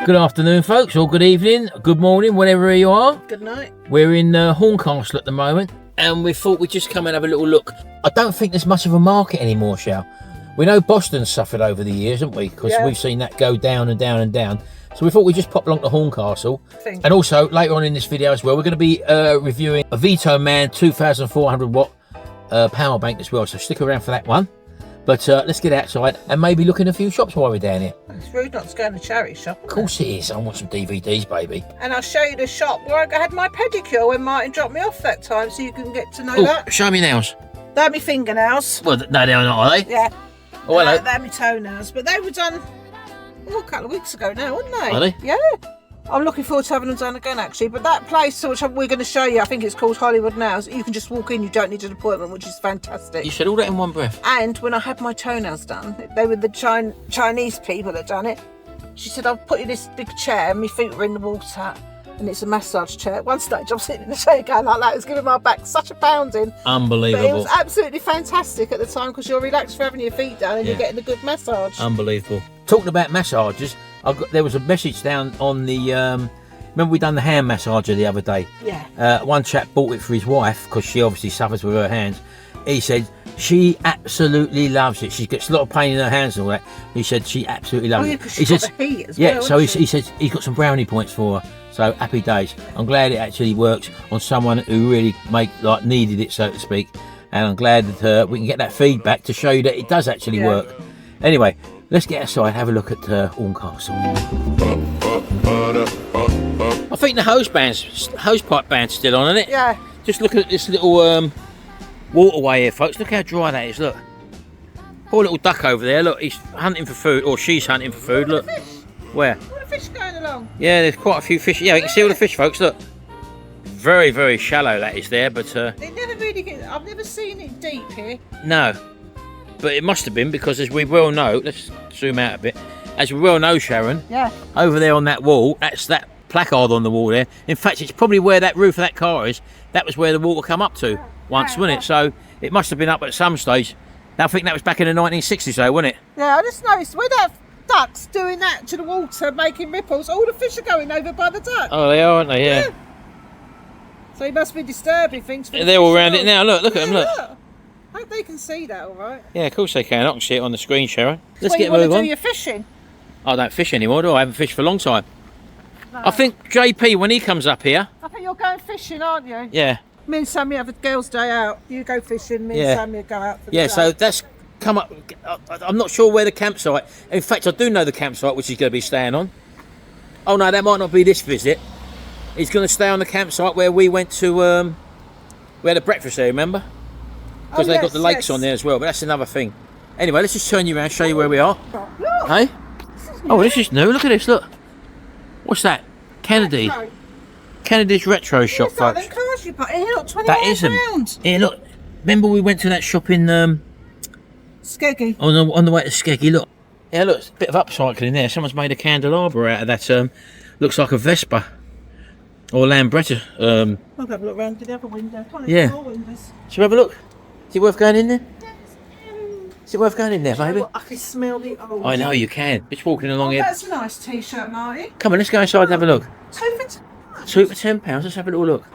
Good afternoon, folks, or good evening, good morning, whatever you are. Good night. We're in Horncastle at the moment, and we thought we'd just come and have a little look. I don't think there's much of a market anymore, Shal. We know Boston's suffered over the years, haven't we? Because we've seen that go down and down and down. So we thought we'd just pop along to Horncastle. And also, later on in this video as well, we're going to be reviewing a VTOMAN 2400 watt power bank as well. So stick around for that one. But let's get outside and maybe look in a few shops while we're down here. It's rude not to go in the charity shop. Of course it is. I want some DVDs, baby. And I'll show you the shop where I had my pedicure when Martin dropped me off that time, so you can get to know that. Show me nails. They're my fingernails. Well, no, they're not, are they? Yeah. Oh, hello. They're my toenails. But they were done a couple of weeks ago now, weren't they? Are they? Yeah. I'm looking forward to having them done again, actually. But that place, which we're going to show you, I think it's called Hollywood Nails. You can just walk in, you don't need an appointment, which is fantastic. You said all that in one breath. And when I had my toenails done, they were the Chinese people that done it. She said, I'll put you in this big chair, and my feet were in the water, and it's a massage chair. At one stage, I'm sitting in the chair going like that. It was giving my back such a pounding. Unbelievable. But it was absolutely fantastic at the time, because you're relaxed for having your feet done, and you're getting a good massage. Unbelievable. Talking about massages, there was a message down on the... remember we done the hand massager the other day? Yeah. One chap bought it for his wife because she obviously suffers with her hands. He said she absolutely loves it. She gets a lot of pain in her hands and all that. He said she absolutely loves it. He says, the heat as well, so he says he's got some brownie points for her. So happy days. I'm glad it actually works on someone who really needed it, so to speak. And I'm glad that we can get that feedback to show you that it does actually work. Anyway, let's get outside and have a look at Horncastle. I think the hose pipe band's still on, isn't it? Yeah. Just look at this little waterway here, folks. Look how dry that is, look. Poor little duck over there, look, he's hunting for food, or she's hunting for food, look. Where? All the fish going along. Yeah, there's quite a few fish. Yeah, you can see all the fish, folks, look. Very, very shallow that is there, but... It never really gets... I've never seen it deep here. No. But it must have been, because as we well know, let's zoom out a bit. As we well know, Sharon, over there on that wall, that's that placard on the wall there. In fact, it's probably where that roof of that car is. That was where the water come up to once, wasn't it? So it must have been up at some stage. I think that was back in the 1960s, though, wasn't it? Yeah, I just noticed where that duck's doing that to the water, making ripples. All the fish are going over by the duck. Oh, they are, aren't they? Yeah. So he must be disturbing things. For they're all around it now. Look at them. Look. I hope they can see that, all right. Yeah, of course they can. I can see it on the screen, Sharon. Let's get moving on. Do your fishing? I don't fish anymore, do I? I haven't fished for a long time. No. I think JP, when he comes up here... I think you're going fishing, aren't you? Yeah. Me and Sammy have a girls' day out. You go fishing, me and Sammy go out for the day. So that's come up... I'm not sure where the campsite... In fact, I do know the campsite, which he's going to be staying on. Oh, no, that might not be this visit. He's going to stay on the campsite where we went to... we had a breakfast there, remember? Because they've got the lakes on there as well, but that's another thing. Anyway, let's just turn you around, show you where we are. Look. Hey? Oh, this is new. Look at this, look. What's that? Kennedy. Retro. Kennedy's retro shop, folks. Like cars you put in. Look, £25. That isn't. Here, look. Remember we went to that shop in... Skeggy. On the way to Skeggy, look. Yeah, look, it's a bit of upcycling there. Someone's made a candelabra out of that. Looks like a Vespa. Or Lambretta. I'll have a look round to the other window. Yeah. Shall we have a look? Is it worth going in there? Is it worth going in there, baby? I can smell the old. I know you can. Just walking along here. That's a nice t-shirt, Marty. Come on, let's go inside and have a look. £2 for £10. Let's have a little look.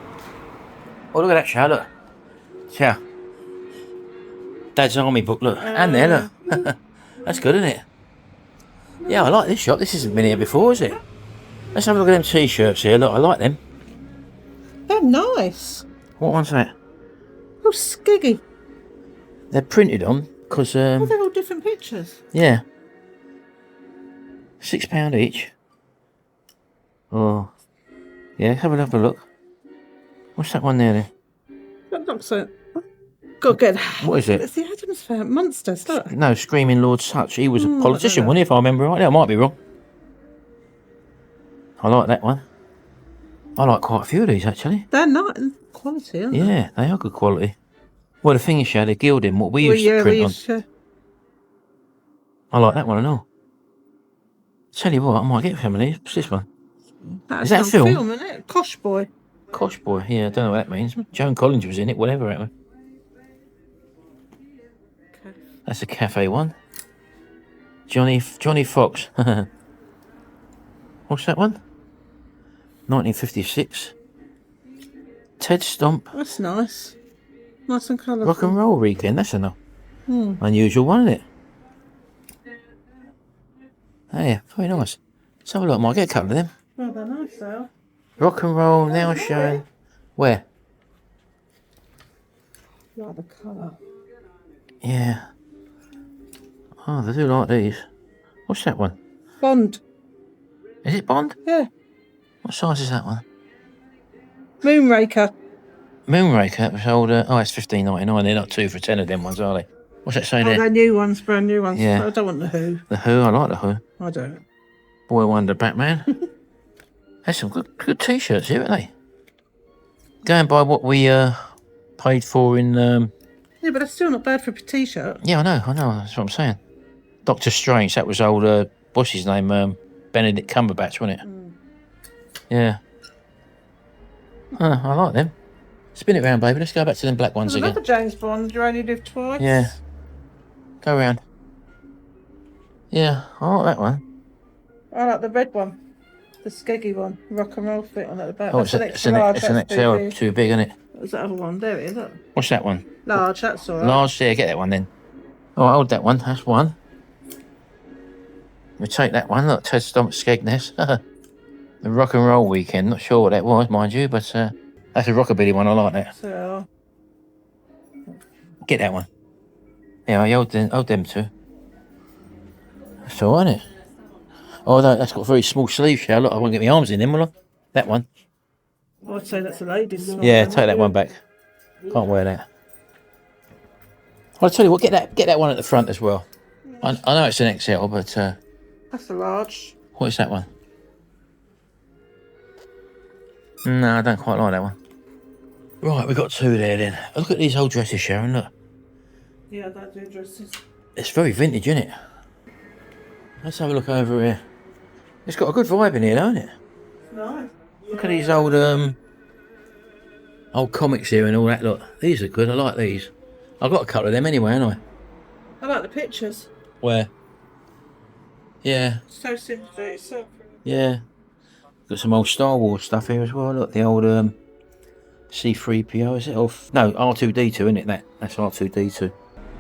Oh, look at that, Chow. Look. Chow. Dad's Army book, look. And there, look. That's good, isn't it? Yeah, I like this shop. This hasn't been here before, is it? Let's have a look at them t-shirts here. Look, I like them. They're nice. What one's that? Oh, Skeggy. They're printed on because... they're all different pictures. Yeah. £6 each. Oh. Yeah, have a look. What's that one there then? That looks like... Got to get that. What is it? It's the Adams Fair Monsters, look. No, Screaming Lord Sutch. He was a politician, wasn't he, if I remember right? I might be wrong. I like that one. I like quite a few of these, actually. They're not quality, aren't they? Yeah, they are good quality. Well, the thing is, they're gilding what we used to print on. I like that one and all. Tell you what, I might get some of these. What's this one? That's is that a film? Isn't it? Kosh Boy. Kosh Boy, yeah, I don't know what that means. Joan Collins was in it, whatever that was. That's a cafe one. Johnny Fox. What's that one? 1956. Ted Stomp. That's nice. Nice and colourful. Rock and roll weekend. That's enough. Unusual one, isn't it? Oh, yeah, very nice. Let's have a look. I might get a couple of them. Oh, they're nice though. Rock and roll now showing. Where? Like the colour. Yeah. Oh, they do like these. What's that one? Bond. Is it Bond? Yeah. What size is that one? Moonraker. Moonraker, that was older. Oh, it's $15.99. They're not 2 for 10 of them ones, are they? What's that say there? They're new ones, brand new ones. Yeah. I don't want the Who. The Who, I like the Who. I don't. Boy Wonder, Batman. There's some good t-shirts here, aren't they? Going by what we paid for in... Yeah, but that's still not bad for a t-shirt. Yeah, I know, that's what I'm saying. Doctor Strange, that was old, what's his name? Benedict Cumberbatch, wasn't it? Yeah. I like them. Spin it round, baby. Let's go back to them black ones again. Another James Bond, you only live twice. Yeah. Go round. Yeah, I like that one. I like the red one. The skeggy one. Rock and roll fit on at the back. Oh, it's an XL, too big, isn't it? What's that other one? There it is, look. What's that one? Large, that's alright. Large, yeah, get that one then. Oh, hold that one, that's one. We take that one, look, Ted Stomp Skegness. The rock and roll weekend, not sure what that was, mind you, but that's a rockabilly one, I like that. So, get that one. Yeah, I hold them two. That's all right, isn't it? Oh, that's got very small sleeves, shall look, I won't get my arms in them, will I? That one. I'd say that's a ladies' one. Yeah, take that one back. Can't wear that. I'll tell you what, get that one at the front as well. I know it's an XL, but that's a large. what is that one? No, I don't quite like that one. Right, we've got two there then. Look at these old dresses, Sharon, look. Yeah, I don't do dresses. It's very vintage, isn't it? Let's have a look over here. It's got a good vibe in here, don't it? Nice. Look at these old comics here and all that, look. These are good, I like these. I've got a couple of them anyway, haven't I? I like the pictures. Where? Yeah. So simple, it's so pretty. Yeah. Got some old Star Wars stuff here as well. Look, the old C-3PO, is it? Or no, R2-D2, isn't it? That's R2-D2.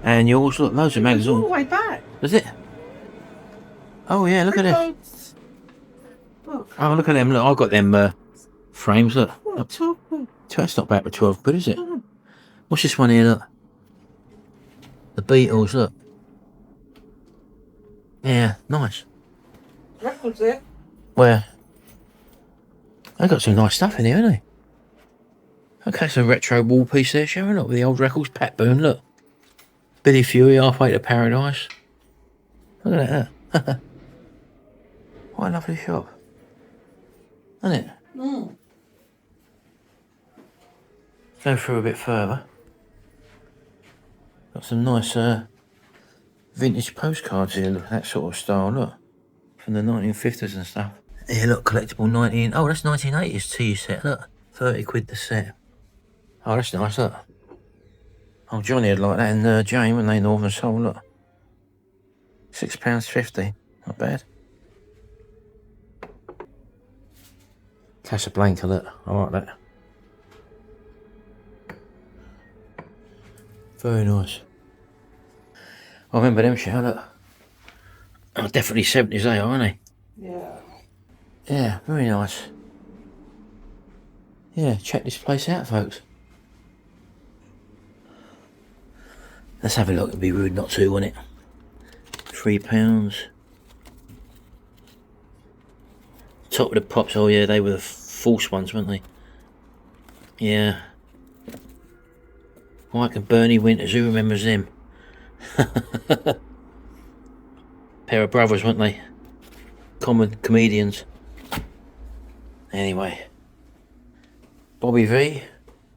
And yours, look, loads of magazines. All the way back. Does it? Oh yeah, look at them. Oh, look at them. Look, I've got them frames, look. What, 12 quid? That's not bad for 12 quid, is it? What's this one here, look? The Beatles, look. Yeah, nice. Records there. Where? They've got some nice stuff in here, haven't they? Okay, some retro wall piece there, Sharon. Look, with the old records. Pat Boone, look. Billy Fury, Halfway to Paradise. Look at that. What a lovely shop. Isn't it? Mm. Go through a bit further. Got some nice vintage postcards here, look, that sort of style, look. From the 1950s and stuff. Here, look, collectible 19... Oh, that's 1980s tea set, look. 30 quid the set. Oh, that's nice, look. Oh, Johnny had like that in Jane when they Northern Soul, look. £6.50. Not bad. Casablanca, look. I like that. Very nice. I remember them, Shao, look. Oh, definitely 70s they are, aren't they? Yeah. Yeah, very nice. Yeah, check this place out, folks. Let's have a look. It'd be rude not to, wouldn't it? £3. Top of the pops. Oh yeah, they were the false ones, weren't they? Yeah. Mike and Bernie Winters, who remembers them? Pair of brothers, weren't they? Common comedians. Anyway. Bobby V,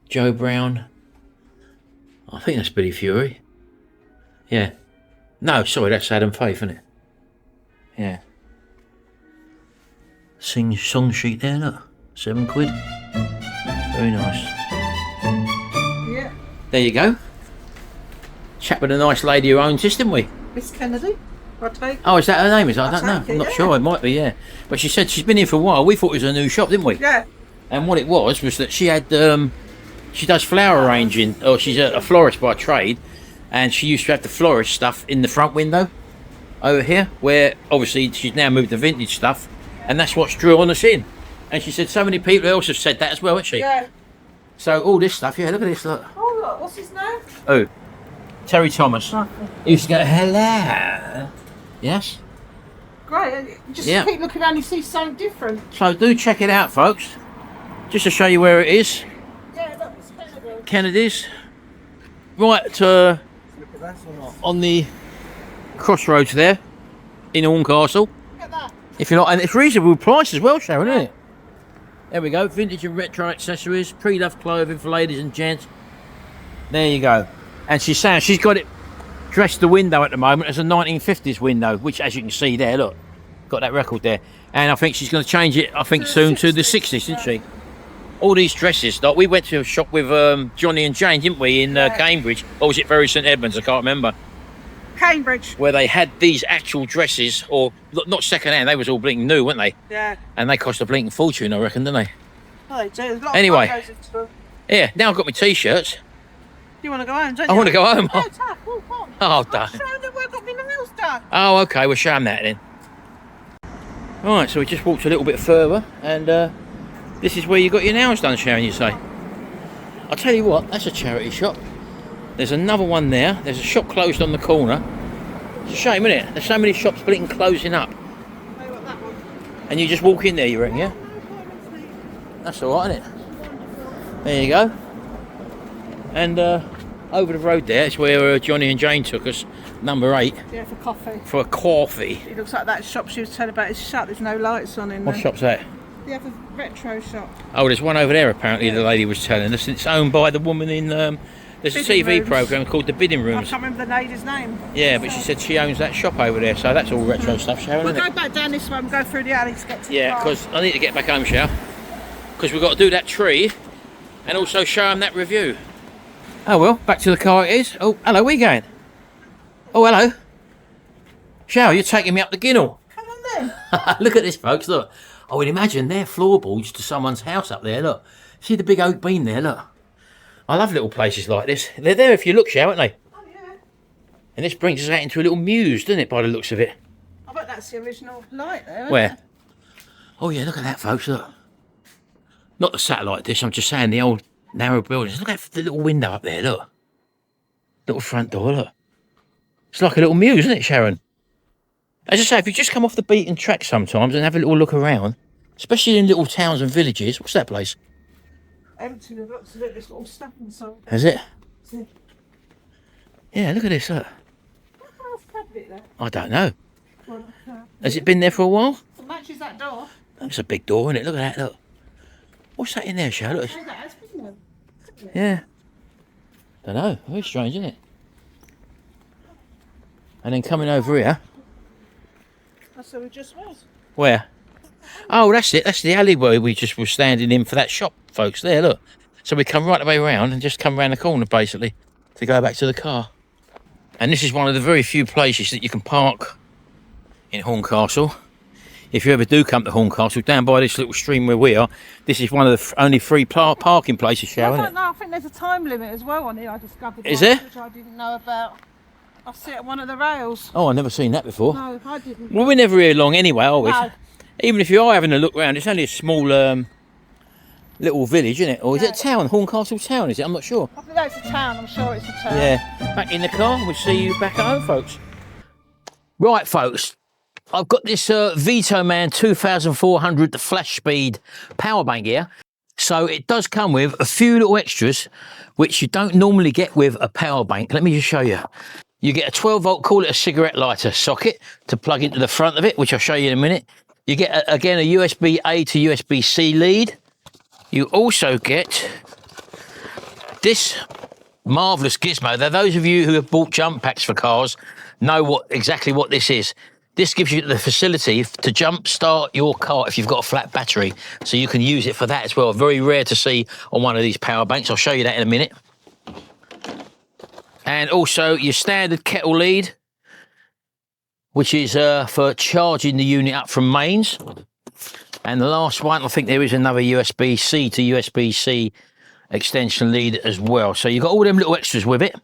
Joe Brown. I think that's Billy Fury. Yeah. No, sorry, that's Adam Faith, isn't it? Yeah. Song sheet there, look. £7. Very nice. Yeah. There you go. Chat with a nice lady who owns this, didn't we? Miss Kennedy. I'll take it. Oh, is that her name? I don't know. take it, I'm not yeah. sure. It might be, yeah. But she said she's been here for a while. We thought it was a new shop, didn't we? Yeah. And what it was that she had, she does flower arranging, or she's a florist by trade, and she used to have the florist stuff in the front window over here, where obviously she's now moved to vintage stuff, and that's what's drawn us in. And she said so many people else have said that as well, haven't she? Yeah. So all this stuff, yeah, look at this, look. Oh, look, what's his name? Oh, Terry Thomas. He used to go, hello. Yes? Great. You just Yeah. keep looking around, you see something different. So do check it out, folks. Just to show you where it is. Yeah, look, it's Kennedy. Kennedy's. Right on the crossroads there in Horncastle. Look at that. If you like, and it's reasonable price as well, Sharon, isn't it? There we go, vintage and retro accessories, pre-loved clothing for ladies and gents. There you go. And she's saying she's got it dressed the window at the moment as a 1950s window, which, as you can see there, look, got that record there. And I think she's going to change it, I think, soon to the 60s, isn't she? All these dresses, like we went to a shop with Johnny and Jane, didn't we, in Cambridge? Or was it Bury St Edmunds? I can't remember. Cambridge. Where they had these actual dresses, or not second hand, they was all blinking new, weren't they? Yeah. And they cost a blinking fortune, I reckon, didn't they? Oh, they do. There's a lot Anyway. of photos into them. Yeah, now I've got my t-shirts. You want to go home, don't I you? want to go home. No, Taff, walk on. Oh, don't. Show them where I got my nails done. Oh, okay, we'll show them that then. Right, so we just walked a little bit further, and this is where you got your nails done, Sharon, you say? I'll tell you what, that's a charity shop. There's another one there. There's a shop closed on the corner. It's a shame, isn't it? There's so many shops blinking closing up. I want that one. And you just walk in there, you reckon, yeah? That's alright, isn't it? There you go. And over the road there, it's where Johnny and Jane took us, number 8. Yeah, for coffee. For a coffee. It looks like that shop she was telling about is shut. There's no lights on in there. What shop's that? The other retro shop. Oh, there's one over there apparently, the lady was telling us. It's owned by the woman in, there's a Bidding TV Rooms. programme called The Bidding I Rooms. can't remember the lady's name. Yeah, but she said she owns that shop over there, so that's all retro stuff, Sharon, We'll isn't go it? back down this way and go through the alley to get to the Yeah, car. because I need to get back home, Sharon. Because we've got to do that tree and also show them that review. Oh well, back to the car it is. Oh, hello, where you going? Oh, hello. Sharon, you're taking me up the Ginnell. Come on then. Look at this, folks, look. I would imagine they're floorboards to someone's house up there, look. See the big oak beam there, look. I love little places like this. They're there if you look, Sharon, aren't they? Oh yeah. And this brings us out into a little muse, doesn't it, by the looks of it? I bet that's the original light there. Isn't Where? It? Oh yeah, look at that, folks, look. Not the satellite dish, I'm just saying the old narrow buildings. Look at the little window up there, look. Little front door, look. It's like a little muse, isn't it, Sharon? As I say, if you just come off the beaten track sometimes and have a little look around, especially in little towns and villages. What's that place? Empty with lots of it. There's all stuff inside. Has it? See? Yeah, look at this, look. How's that bit there? I don't know. Well, Has it been there for a while? it matches that door. That's a big door, isn't it? Look at that, look. What's that in there, Sharon? Look, Hey, that has been there. yeah. Don't know. Very strange, isn't it? And then coming over here. That's where we just was. Where? Oh, that's it. That's the alleyway we just were standing in for that shop, folks. There, look. So we come right the way around and just come round the corner, basically, to go back to the car. And this is one of the very few places that you can park in Horncastle. If you ever do come to Horncastle, down by this little stream where we are, this is one of the only free parking places, I Sharon, don't isn't it? know. I think there's a time limit as well on here. I discovered. Is one, there? Which I didn't know about. I see it on one of the rails. Oh, I've never seen that before. No, I didn't. Well, we're never here long anyway, are we? No. Even if you are having a look round, it's only a small little village, isn't it? Or is it a town? Horncastle town, is it? I'm not sure. I think that's a town. I'm sure it's a town. Yeah. Back in the car. We'll see you back at home, folks. Right, folks. I've got this VTOMAN 2400 FlashSpeed power bank here. So it does come with a few little extras, which you don't normally get with a power bank. Let me just show you. You get a 12 volt, call it a cigarette lighter socket to plug into the front of it, which I'll show you in a minute. You get, again, a USB-A to USB-C lead. You also get this marvellous gizmo. Now, those of you who have bought jump packs for cars know exactly what this is. This gives you the facility to jump start your car if you've got a flat battery. So you can use it for that as well. Very rare to see on one of these power banks. I'll show you that in a minute. And also your standard kettle lead, which is for charging the unit up from mains. And the last one, I think there is another USB-C to USB-C extension lead as well. So you've got all them little extras with it.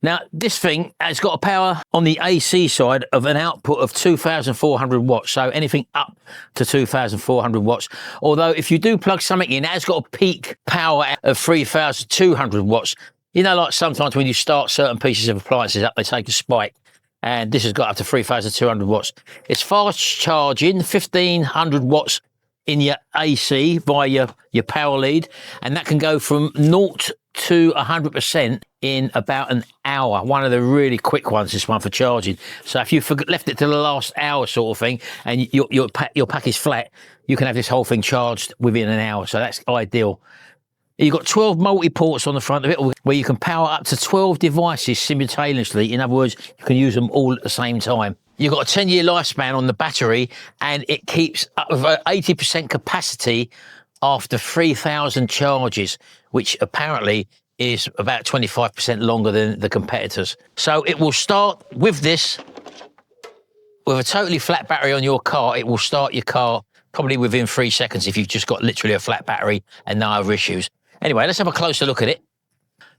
Now, this thing has got a power on the AC side of an output of 2,400 watts. So anything up to 2,400 watts. Although if you do plug something in, it has got a peak power of 3,200 watts. You know, like sometimes when you start certain pieces of appliances up, they take a spike. And this has got up to 3,200 watts. It's fast charging, 1,500 watts in your AC via your power lead. And that can go from 0 to 100% in about an hour. One of the really quick ones, this one for charging. So if you left it to the last hour sort of thing and your pack is flat, you can have this whole thing charged within an hour. So that's ideal. You've got 12 multi-ports on the front of it where you can power up to 12 devices simultaneously. In other words, you can use them all at the same time. You've got a 10-year lifespan on the battery, and it keeps up with 80% capacity after 3,000 charges, which apparently is about 25% longer than the competitors. So it will start with this, with a totally flat battery on your car. It will start your car probably within 3 seconds if you've just got literally a flat battery and no other issues. Anyway, let's have a closer look at it.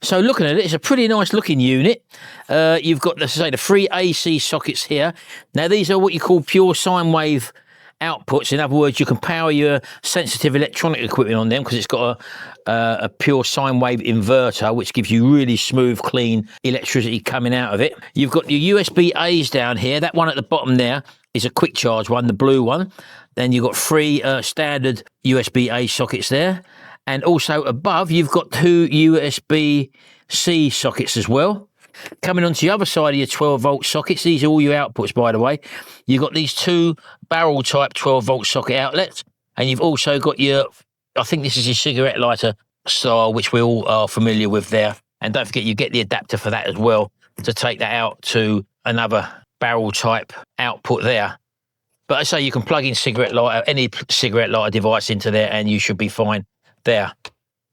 So looking at it, it's a pretty nice looking unit. You've got, let's say, the 3 AC sockets here. Now, these are what you call pure sine wave outputs. In other words, you can power your sensitive electronic equipment on them because it's got a pure sine wave inverter, which gives you really smooth, clean electricity coming out of it. You've got your USB-A's down here. That one at the bottom there is a quick charge one, the blue one. Then you've got 3 standard USB-A sockets there. And also above, you've got 2 USB-C sockets as well. Coming onto the other side of your 12-volt sockets, these are all your outputs, by the way. You've got these 2 barrel-type 12-volt socket outlets. And you've also got your, I think this is your cigarette lighter style, which we all are familiar with there. And don't forget, you get the adapter for that as well to take that out to another barrel-type output there. But I say you can plug in cigarette lighter, any cigarette lighter device into there, and you should be fine there.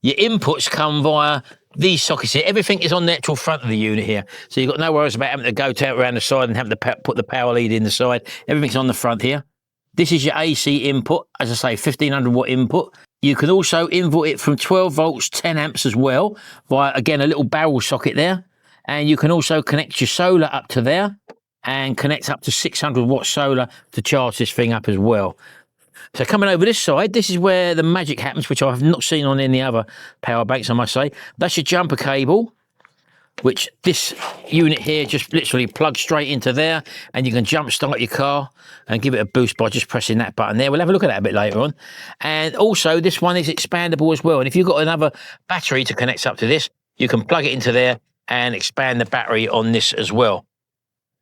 Your inputs come via these sockets here. Everything is on the actual front of the unit here. So you've got no worries about having to go around the side and having to put the power lead in the side. Everything's on the front here. This is your AC input. As I say, 1,500 watt input. You can also input it from 12 volts, 10 amps as well, via, again, a little barrel socket there. And you can also connect your solar up to there and connect up to 600 watt solar to charge this thing up as well. So coming over this side, this is where the magic happens, which I have not seen on any other power banks, I must say. That's your jumper cable, which this unit here just literally plugs straight into there, and you can jump start your car and give it a boost by just pressing that button there. We'll have a look at that a bit later on. And also, this one is expandable as well. And if you've got another battery to connect up to this, you can plug it into there and expand the battery on this as well.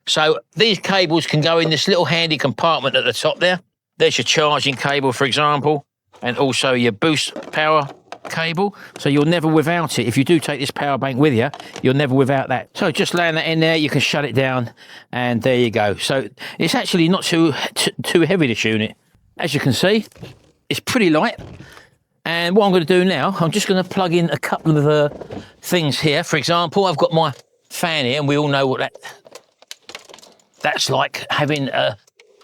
So these cables can go in this little handy compartment at the top there. There's your charging cable, for example, and also your boost power cable. So you're never without it. If you do take this power bank with you, you're never without that. So just laying that in there, you can shut it down, and there you go. So it's actually not too heavy, this unit. As you can see, it's pretty light. And what I'm going to do now, I'm just going to plug in a couple of things here. For example, I've got my fan here, and we all know what that's like, having a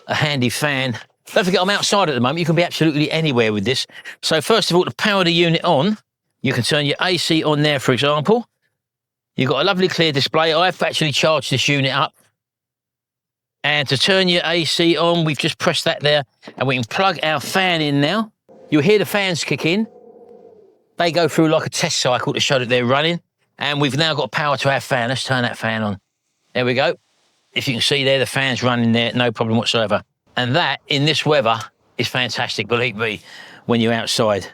handy fan. Don't forget, I'm outside at the moment. You can be absolutely anywhere with this. So first of all, to power the unit on, you can turn your AC on there, for example. You've got a lovely clear display. I've actually charged this unit up. And to turn your AC on, we've just pressed that there, and we can plug our fan in now. You'll hear the fans kick in. They go through like a test cycle to show that they're running. And we've now got power to our fan. Let's turn that fan on. There we go. If you can see there, the fan's running there, no problem whatsoever. And that, in this weather, is fantastic, believe me, when you're outside.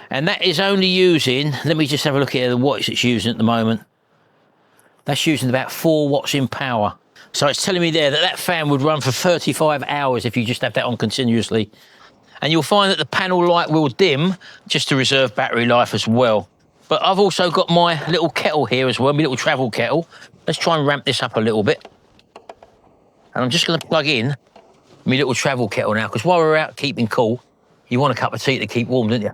And that is only using, let me just have a look at the watts it's using at the moment. That's using about 4 watts in power. So it's telling me there that that fan would run for 35 hours if you just have that on continuously. And you'll find that the panel light will dim just to reserve battery life as well. But I've also got my little kettle here as well, my little travel kettle. Let's try and ramp this up a little bit. And I'm just going to plug in my little travel kettle now, because while we're out keeping cool, you want a cup of tea to keep warm, don't you?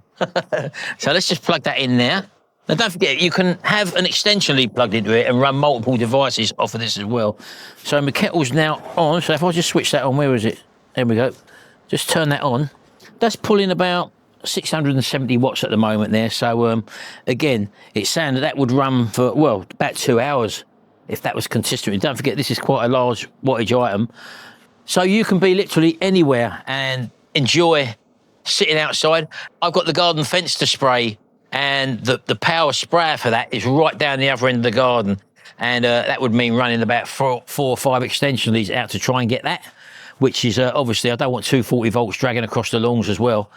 So let's just plug that in there. Now, don't forget, you can have an extension lead plugged into it and run multiple devices off of this as well. So my kettle's now on. So if I just switch that on, where is it? There we go. Just turn that on. That's pulling about 670 watts at the moment there. So again, it's saying that would run for, well, about 2 hours if that was consistent. And don't forget, this is quite a large wattage item. So you can be literally anywhere and enjoy sitting outside. I've got the garden fence to spray, and the power sprayer for that is right down the other end of the garden. And that would mean running about four or five extension leads out to try and get that, which is obviously, I don't want 240 volts dragging across the lawns as well.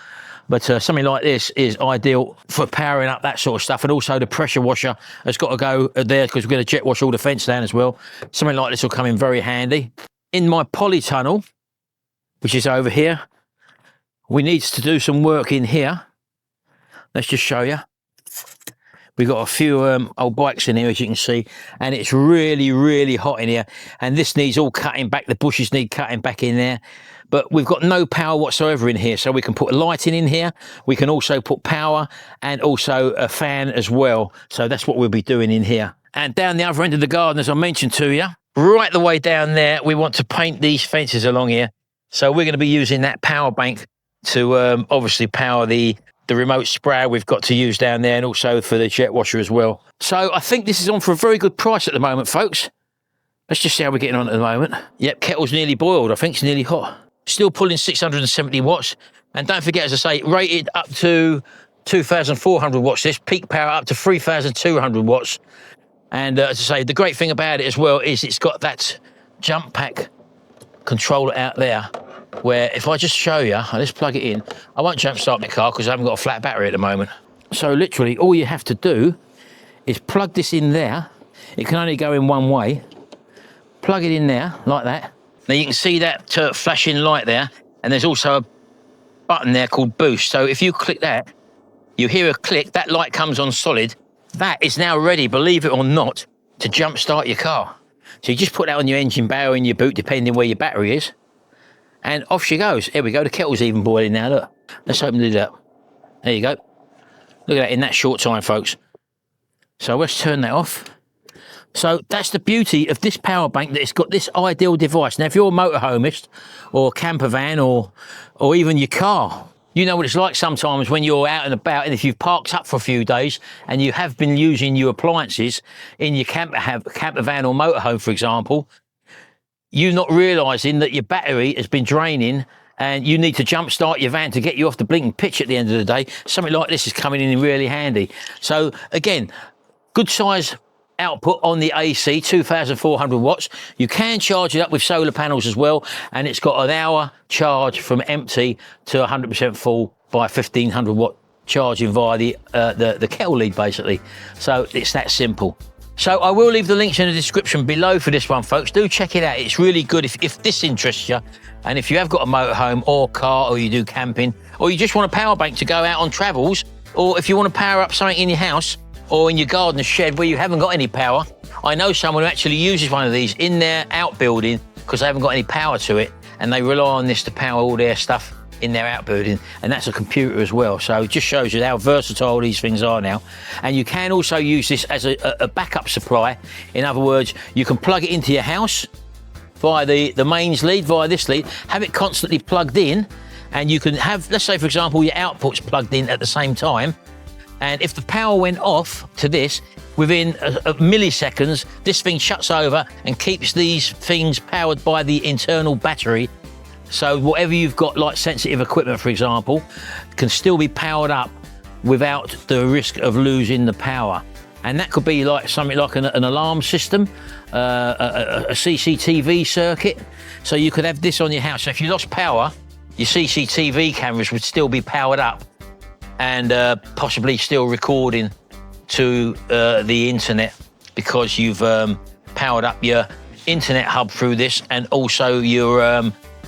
But something like this is ideal for powering up that sort of stuff. And also the pressure washer has got to go there because we're going to jet wash all the fence down as well. Something like this will come in very handy. In my polytunnel, which is over here, we need to do some work in here. Let's just show you. We've got a few old bikes in here, as you can see, and it's really, really hot in here. And this needs all cutting back. The bushes need cutting back in there. But we've got no power whatsoever in here. So we can put lighting in here. We can also put power and also a fan as well. So that's what we'll be doing in here. And down the other end of the garden, as I mentioned to you, right the way down there, we want to paint these fences along here. So we're going to be using that power bank to obviously power the remote sprayer we've got to use down there, and also for the jet washer as well. So I think this is on for a very good price at the moment, folks. Let's just see how we're getting on at the moment. Yep, kettle's nearly boiled. I think it's nearly hot. Still pulling 670 watts. And don't forget, as I say, rated up to 2,400 watts. This peak power up to 3,200 watts. And as I say, the great thing about it as well is it's got that jump pack controller out there, where if I just show you, I'll just plug it in. I won't jump start my car because I haven't got a flat battery at the moment. So literally all you have to do is plug this in there. It can only go in one way. Plug it in there like that. Now you can see that flashing light there, and there's also a button there called boost. So if you click that, you hear a click, that light comes on solid. That is now ready, believe it or not, to jump start your car. So you just put that on your engine bay or in your boot, depending where your battery is. And off she goes. Here we go. The kettle's even boiling now. Look. Let's open it up. There you go. Look at that in that short time, folks. So let's turn that off. So that's the beauty of this power bank, that it's got this ideal device. Now, if you're a motorhomist or camper van or even your car, you know what it's like sometimes when you're out and about, and if you've parked up for a few days and you have been using your appliances in your camper van or motorhome, for example, you not realising that your battery has been draining and you need to jump start your van to get you off the blinking pitch at the end of the day. Something like this is coming in really handy. So again, good size output on the AC, 2,400 watts. You can charge it up with solar panels as well, and it's got an hour charge from empty to 100% full by 1,500 watt charging via the kettle lead, basically. So it's that simple. So I will leave the links in the description below for this one, folks. Do check it out. It's really good if this interests you, and if you have got a motorhome or car, or you do camping, or you just want a power bank to go out on travels, or if you want to power up something in your house or in your garden shed where you haven't got any power. I know someone who actually uses one of these in their outbuilding because they haven't got any power to it, and they rely on this to power all their stuff in their outbuilding, and that's a computer as well. So it just shows you how versatile these things are now. And you can also use this as a backup supply. In other words, you can plug it into your house via the mains lead, via this lead, have it constantly plugged in, and you can have, let's say for example, your output's plugged in at the same time. And if the power went off to this, within milliseconds, this thing shuts over and keeps these things powered by the internal battery. So whatever you've got, like sensitive equipment, for example, can still be powered up without the risk of losing the power. And that could be like something like an alarm system, a CCTV circuit. So you could have this on your house. So if you lost power, your CCTV cameras would still be powered up and possibly still recording to the internet, because you've powered up your internet hub through this, and also your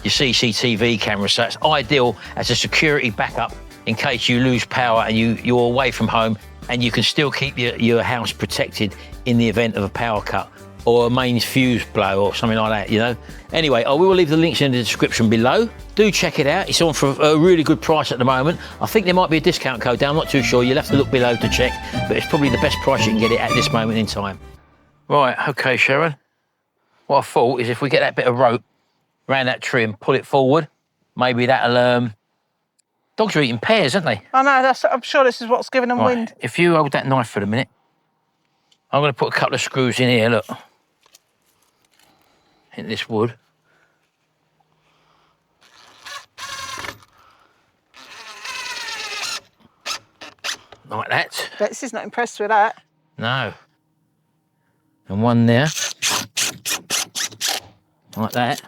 CCTV camera. So it's ideal as a security backup in case you lose power and you're away from home, and you can still keep your house protected in the event of a power cut or a mains fuse blow or something like that, you know. Anyway, I will leave the links in the description below. Do check it out. It's on for a really good price at the moment. I think there might be a discount code down. I'm not too sure. You'll have to look below to check, but it's probably the best price you can get it at this moment in time. Right, okay, Sharon. What I thought is if we get that bit of rope around that tree and pull it forward, maybe that'll... Dogs are eating pears, aren't they? I know, I'm sure this is what's giving them wind. If you hold that knife for a minute, I'm going to put a couple of screws in here, look. In this wood. Like that. Betsy's not impressed with that. No. And one there. Like that.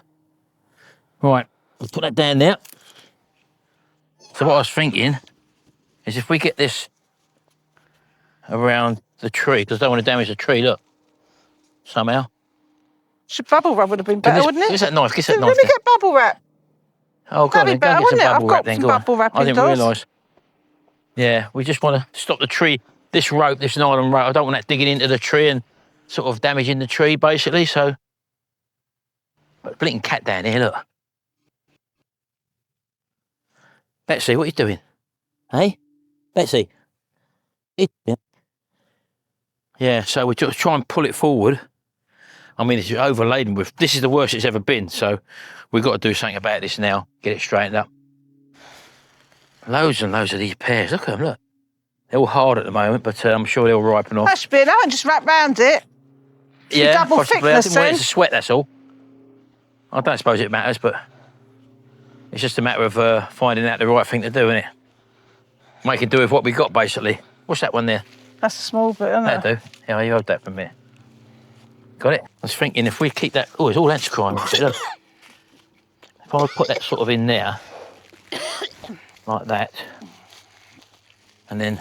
Right, we'll put that down there. So what I was thinking is if we get this around the tree, because I don't want to damage the tree, look, somehow. Bubble wrap would have been better, wouldn't it? Where's that knife? Get that knife. Let me get bubble wrap. Oh, go on then, go and get some bubble wrap then, go on. I didn't realise. Yeah, we just want to stop the tree. This rope, this nylon rope, I don't want that digging into the tree and sort of damaging the tree, basically, so. But blinking cat down here, look. Betsy, what are you doing? Hey? Betsy? Yeah, so we just try and pull it forward. I mean, it's overladen with, this is the worst it's ever been, so we've got to do something about this now, get it straightened up. Loads and loads of these pears, look at them, look. They're all hard at the moment, but I'm sure they'll ripen off. That should be enough, and just wrap round it. Yeah, double possibly. I thickness didn't want it to sweat, that's all. I don't suppose it matters, but it's just a matter of finding out the right thing to do, isn't it? Making do with what we got, basically. What's that one there? That's a small bit, isn't it? That'll do. Yeah, you hold that for a minute. Got it? I was thinking if we keep that... Oh, it's all ants crying. If I would put that sort of in there, like that, and then,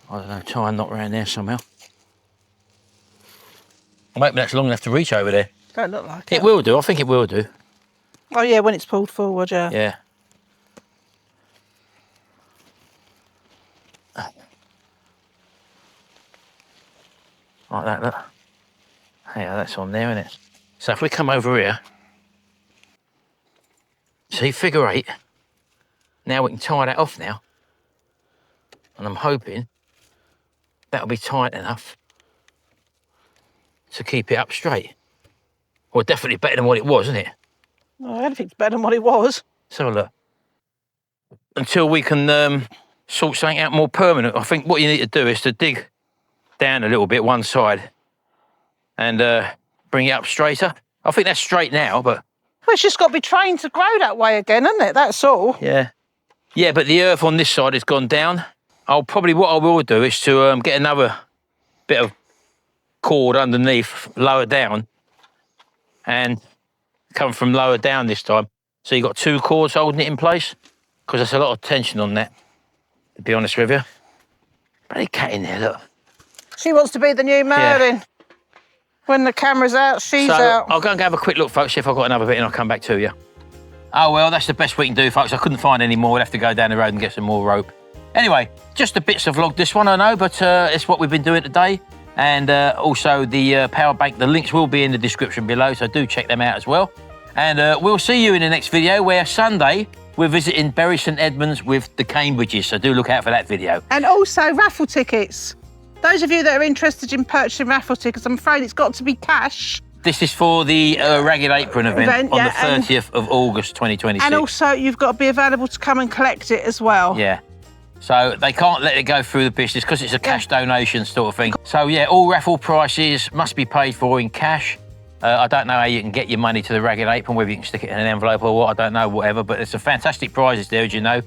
I don't know, tie a knot around there somehow. I'm hoping that's long enough to reach over there. Don't look like it. It will do. I think it will do. Oh, yeah, when it's pulled forward, yeah. Yeah. Like that, look. Yeah, that's on there, isn't it? So if we come over here, see, figure 8, now we can tie that off now. And I'm hoping that'll be tight enough to keep it up straight. Well, definitely better than what it was, isn't it? Oh, I don't think it's better than what it was. So look, until we can sort something out more permanent, I think what you need to do is to dig down a little bit one side and bring it up straighter. I think that's straight now, but... Well, it's just got to be trained to grow that way again, isn't it? That's all. Yeah. Yeah, but the earth on this side has gone down. What I will do is to get another bit of cord underneath, lower down, and come from lower down this time. So you've got 2 cords holding it in place, because there's a lot of tension on that, to be honest with you. Bloody cat in there, look. She wants to be the new Merlin. Yeah. When the camera's out, she's out. I'll go and have a quick look, folks, see if I've got another bit and I'll come back to you. Oh, well, that's the best we can do, folks. I couldn't find any more. We'll have to go down the road and get some more rope. Anyway, just a bits of vlog, this one, I know, but it's what we've been doing today. And also the power bank, the links will be in the description below, so do check them out as well. And we'll see you in the next video, where Sunday we're visiting Bury St Edmunds with the Cambridges, so do look out for that video. And also raffle tickets. Those of you that are interested in purchasing raffle tickets, I'm afraid it's got to be cash. This is for the Ragged Apron event on the 30th of August 2026. And also you've got to be available to come and collect it as well. Yeah. So they can't let it go through the business because it's a cash donation sort of thing. So yeah, all raffle prices must be paid for in cash. I don't know how you can get your money to the Ragged Apron, whether you can stick it in an envelope or what, I don't know, whatever, but it's a fantastic prizes there, as you know.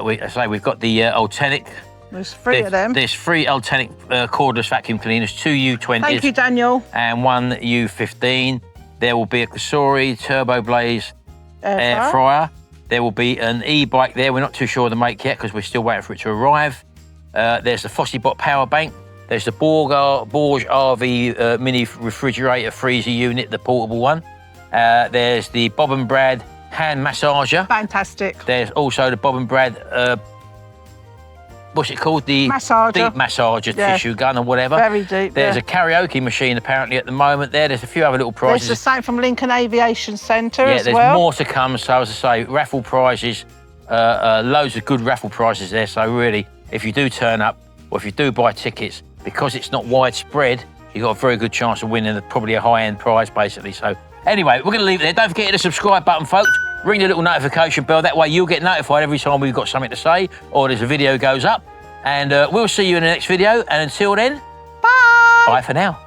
We've got the Altenic. There's 3 of them. There's 3 Altenic cordless vacuum cleaners, 2 U20s. Thank you, Daniel. And 1 U15. There will be a Kasori Turbo Blaze air fryer. There will be an e-bike there. We're not too sure of the make yet because we're still waiting for it to arrive. There's the Fossibot power bank. There's the Borge RV mini refrigerator freezer unit, the portable one. There's the Bob and Brad hand massager. Fantastic. There's also the Bob and Brad what's it called? The massager. Deep massager tissue gun or whatever. Very deep. There's a karaoke machine apparently at the moment there. There's a few other little prizes. There's the same from Lincoln Aviation Centre as well. Yeah, there's more to come. So as I say, raffle prizes, loads of good raffle prizes there. So really, if you do turn up or if you do buy tickets, because it's not widespread, you've got a very good chance of winning probably a high-end prize basically. So anyway, we're going to leave it there. Don't forget to hit the subscribe button, folks. Ring the little notification bell. That way you'll get notified every time we've got something to say or there's a video goes up. And we'll see you in the next video. And until then, bye. Bye for now.